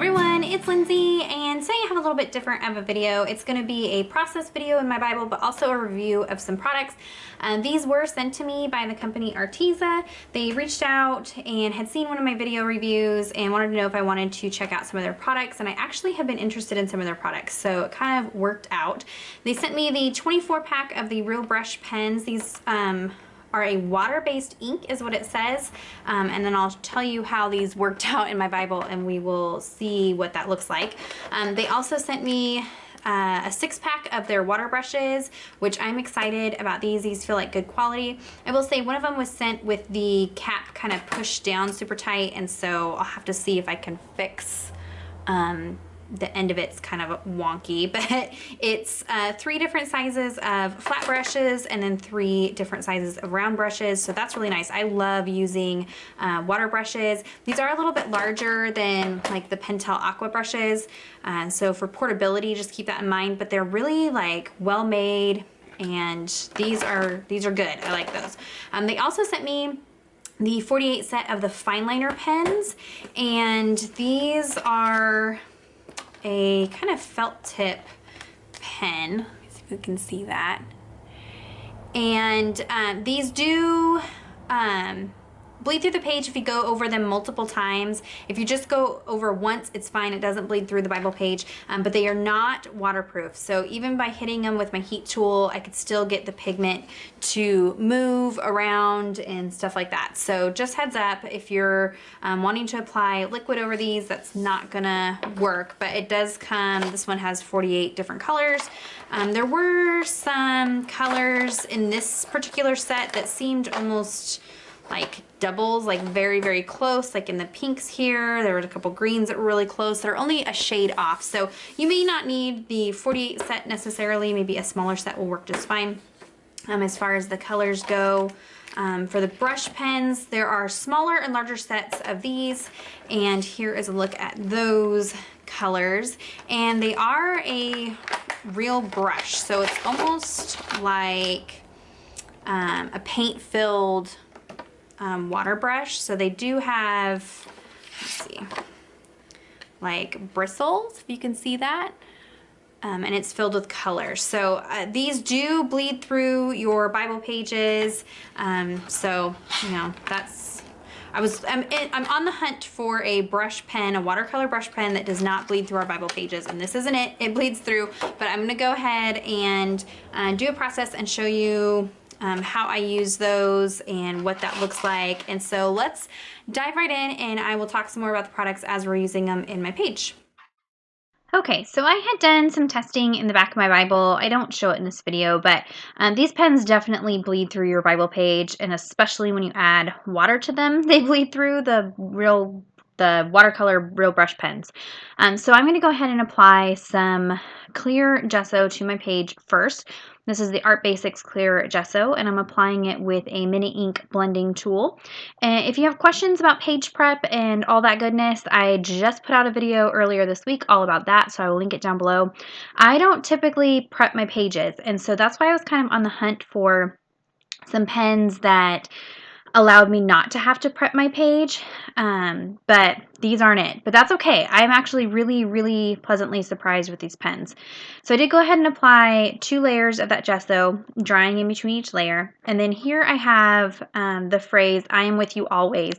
everyone, it's Lindsay, and today I have a little bit different of a video. It's going to be a process video in my Bible, but also a review of some products. These were sent to me by the company Arteza. They reached out and had seen one of my video reviews and wanted to know if I wanted to check out some of their products, and I actually have been interested in some of their products, so it kind of worked out. They sent me the 24 pack of the Real Brush pens. These are a water-based ink is what it says, and then I'll tell you how these worked out in my Bible and we will see what that looks like. They also sent me a 6-pack of their water brushes, which I'm excited about. These feel like good quality. I will say one of them was sent with the cap kind of pushed down super tight, and so I'll have to see if I can fix the end of it's kind of wonky, but it's 3 different sizes of flat brushes and then 3 different sizes of round brushes, so that's really nice. I love using water brushes. These are a little bit larger than like the Pentel Aqua brushes, so for portability, just keep that in mind, but they're really like well made, and these are good. I like those. They also sent me the 48 set of the fine liner pens, and these are a kind of felt tip pen. Let's see if you can see that. And these do bleed through the page if you go over them multiple times. If you just go over once, it's fine. It doesn't bleed through the Bible page, but they are not waterproof. So even by hitting them with my heat tool, I could still get the pigment to move around and stuff like that. So just heads up, if you're wanting to apply liquid over these, that's not gonna work, but it does come, this one has 48 different colors. There were some colors in this particular set that seemed almost like doubles, like very, very close, like in the pinks here. There were a couple greens that were really close. They're only a shade off. So you may not need the 48 set necessarily. Maybe a smaller set will work just fine. As far as the colors go, for the brush pens, there are smaller and larger sets of these. And here is a look at those colors. And they are a real brush. So it's almost like a paint-filled water brush. So they do have, let's see, like bristles, if you can see that, and it's filled with color. So these do bleed through your Bible pages. So you know, that's, I'm on the hunt for a brush pen, a watercolor brush pen that does not bleed through our Bible pages, and this isn't it. It bleeds through, but I'm gonna go ahead and do a process and show you how I use those and what that looks like. And so let's dive right in, and I will talk some more about the products as we're using them in my page. Okay, so I had done some testing in the back of my Bible. I don't show it in this video, but these pens definitely bleed through your Bible page, and especially when you add water to them, they bleed through the watercolor real brush pens. So I'm going to go ahead and apply some clear gesso to my page first. This is the Art Basics Clear Gesso, and I'm applying it with a mini ink blending tool. And if you have questions about page prep and all that goodness, I just put out a video earlier this week all about that, so I will link it down below. I don't typically prep my pages, and so that's why I was kind of on the hunt for some pens that allowed me not to have to prep my page, but these aren't it. But that's okay. I'm actually really, really pleasantly surprised with these pens. So I did go ahead and apply 2 layers of that gesso, drying in between each layer. And then here I have the phrase, "I am with you always,"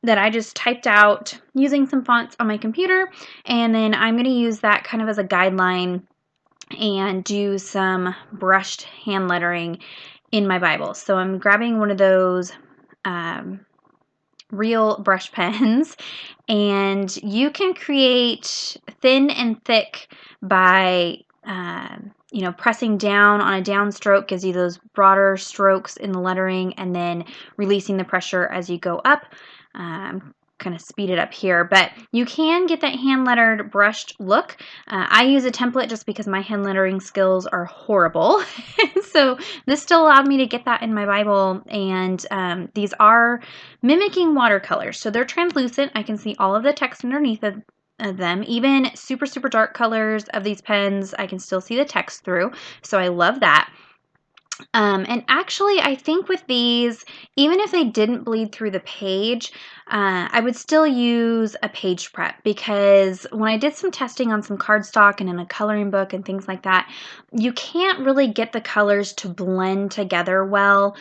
that I just typed out using some fonts on my computer. And then I'm going to use that kind of as a guideline and do some brushed hand lettering in my Bible. So I'm grabbing one of those real brush pens, and you can create thin and thick by you know, pressing down on a down stroke gives you those broader strokes in the lettering, and then releasing the pressure as you go up. Kind of speed it up here, but you can get that hand lettered brushed look. I use a template just because my hand lettering skills are horrible. So this still allowed me to get that in my Bible, and these are mimicking watercolors, so they're translucent. I can see all of the text underneath of them. Even super, super dark colors of these pens, I can still see the text through, so I love that. And actually, I think with these, even if they didn't bleed through the page, I would still use a page prep, because when I did some testing on some cardstock and in a coloring book and things like that, you can't really get the colors to blend together well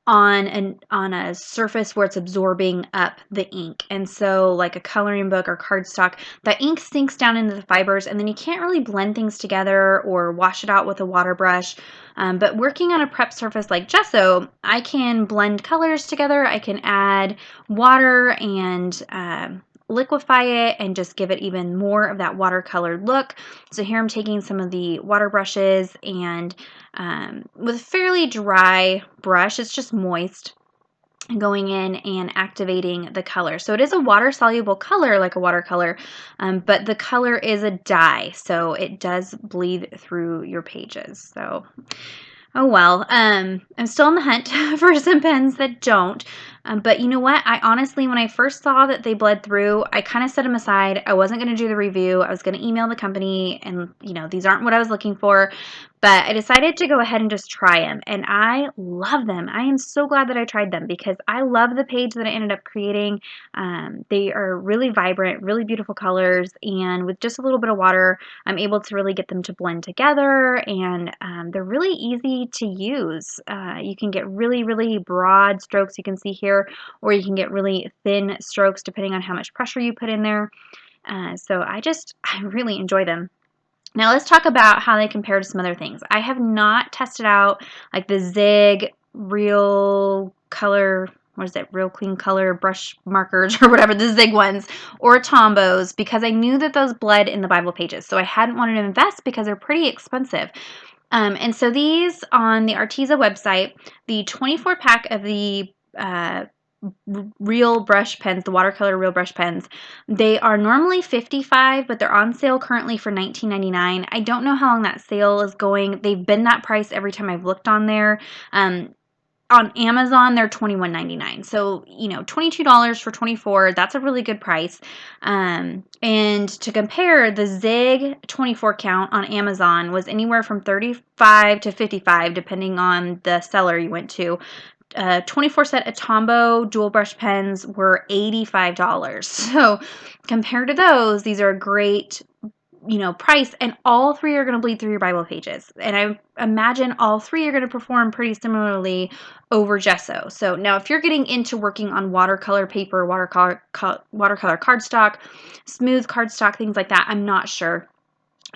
on a surface where it's absorbing up the ink. And so like a coloring book or cardstock, the ink sinks down into the fibers, and then you can't really blend things together or wash it out with a water brush. But working on a prep surface like gesso, I can blend colors together. I can add water and liquefy it and just give it even more of that watercolored look. So here I'm taking some of the water brushes and with a fairly dry brush, it's just moist, going in and activating the color. So it is a water soluble color like a watercolor, but the color is a dye, so it does bleed through your pages. So oh well, I'm still on the hunt for some pens that don't. But you know what? I honestly, when I first saw that they bled through, I kind of set them aside. I wasn't going to do the review. I was going to email the company, and these aren't what I was looking for. But I decided to go ahead and just try them, and I love them. I am so glad that I tried them, because I love the page that I ended up creating. They are really vibrant, really beautiful colors, and with just a little bit of water, I'm able to really get them to blend together, and they're really easy to use. You can get really, really broad strokes, you can see here, or you can get really thin strokes depending on how much pressure you put in there. So I really enjoy them. Now let's talk about how they compare to some other things. I have not tested out like the Zig Real Color, what is it, Real Clean Color brush markers or whatever, the Zig ones, or Tombows, because I knew that those bled in the Bible pages. So I hadn't wanted to invest because they're pretty expensive. And so these on the Arteza website, the 24 pack of the real brush pens, the watercolor real brush pens, they are normally $55, but they're on sale currently for $19.99. I don't know how long that sale is going. They've been that price every time I've looked on there. On Amazon, they're $21.99. So, $22 for 24, that's a really good price. And to compare, the Zig 24 count on Amazon was anywhere from $35 to $55, depending on the seller you went to. 24 set of Tombow dual brush pens were $85. So compared to those, these are a great price, and all three are going to bleed through your Bible pages. And I imagine all three are going to perform pretty similarly over gesso. So now if you're getting into working on watercolor paper, watercolor cardstock, smooth cardstock, things like that, I'm not sure.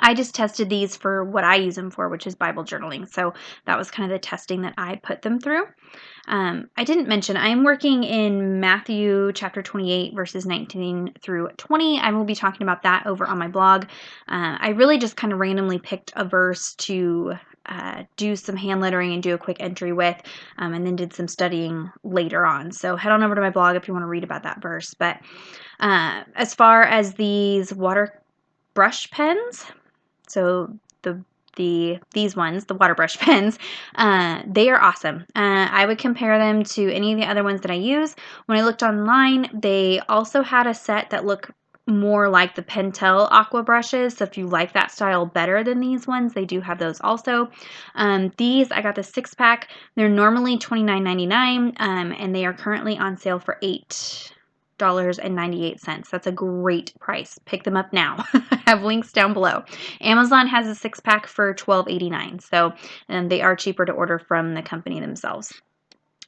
I just tested these for what I use them for, which is Bible journaling. So that was kind of the testing that I put them through. I didn't mention, I am working in Matthew chapter 28, verses 19 through 20. I will be talking about that over on my blog. I really just kind of randomly picked a verse to do some hand lettering and do a quick entry with, and then did some studying later on. So head on over to my blog if you want to read about that verse. But as far as these water brush pens, so these ones, the water brush pens, they are awesome. I would compare them to any of the other ones that I use. When I looked online, they also had a set that looked more like the Pentel Aqua brushes. So if you like that style better than these ones, they do have those also. These, I got the 6-pack. They're normally $29.99, and they are currently on sale for $8.98. That's a great price. Pick them up now. I have links down below. Amazon has a 6-pack for $12.89. So they are cheaper to order from the company themselves.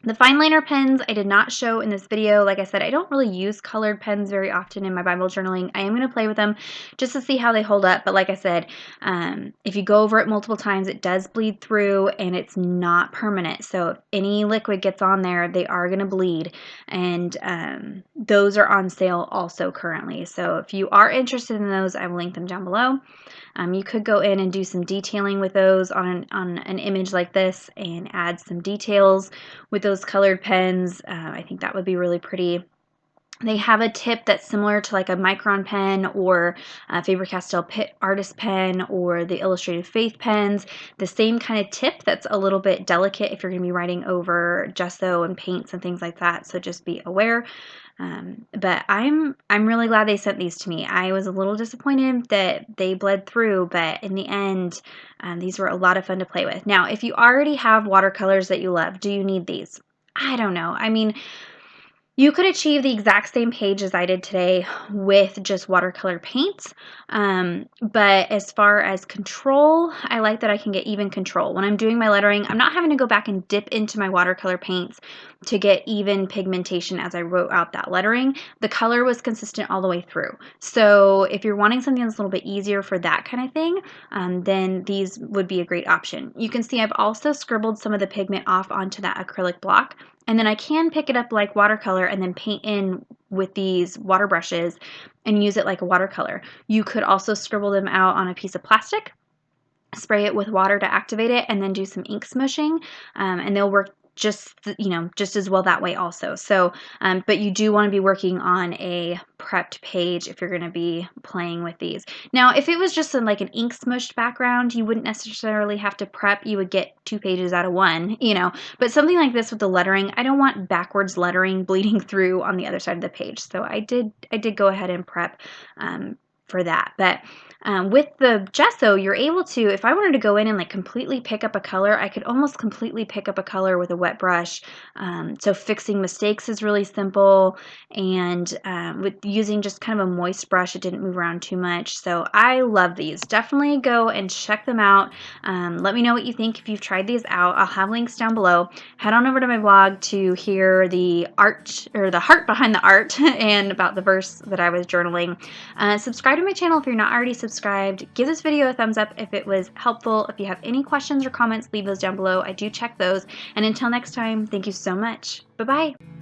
The fine liner pens I did not show in this video. Like I said, I don't really use colored pens very often in my Bible journaling. I am going to play with them just to see how they hold up. But like I said, if you go over it multiple times, it does bleed through, and it's not permanent. So if any liquid gets on there, they are going to bleed. And those are on sale also currently. So if you are interested in those, I will link them down below. You could go in and do some detailing with those on an image like this and add some details with those colored pens. I think that would be really pretty. They have a tip that's similar to like a Micron pen or a Faber-Castell Artist pen or the Illustrated Faith pens. The same kind of tip that's a little bit delicate if you're going to be writing over gesso and paints and things like that. So just be aware. But I'm really glad they sent these to me. I was a little disappointed that they bled through, but in the end, these were a lot of fun to play with. Now, if you already have watercolors that you love, do you need these? I don't know. I mean, you could achieve the exact same page as I did today with just watercolor paints, but as far as control, I like that I can get even control. When I'm doing my lettering, I'm not having to go back and dip into my watercolor paints to get even pigmentation as I wrote out that lettering. The color was consistent all the way through. So if you're wanting something that's a little bit easier for that kind of thing, then these would be a great option. You can see I've also scribbled some of the pigment off onto that acrylic block. And then I can pick it up like watercolor and then paint in with these water brushes and use it like a watercolor. You could also scribble them out on a piece of plastic, spray it with water to activate it, and then do some ink smushing, and they'll work just as well that way also. So, but you do want to be working on a prepped page if you're going to be playing with these. Now, if it was just like an ink smushed background, you wouldn't necessarily have to prep. You would get 2 pages out of 1, but something like this with the lettering, I don't want backwards lettering bleeding through on the other side of the page. So I did go ahead and prep for that. But with the gesso, you're able to, if I wanted to go in and like completely pick up a color, I could almost completely pick up a color with a wet brush. So fixing mistakes is really simple, and with using just kind of a moist brush, it didn't move around too much. So I love these. Definitely go and check them out. Let me know what you think if you've tried these out. I'll have links down below. Head on over to my blog to hear the art, or the heart behind the art, and about the verse that I was journaling. Subscribe to my channel if you're not already subscribed. Give this video a thumbs up if it was helpful. If you have any questions or comments, leave those down below. I do check those. And until next time, thank you so much. Bye-bye.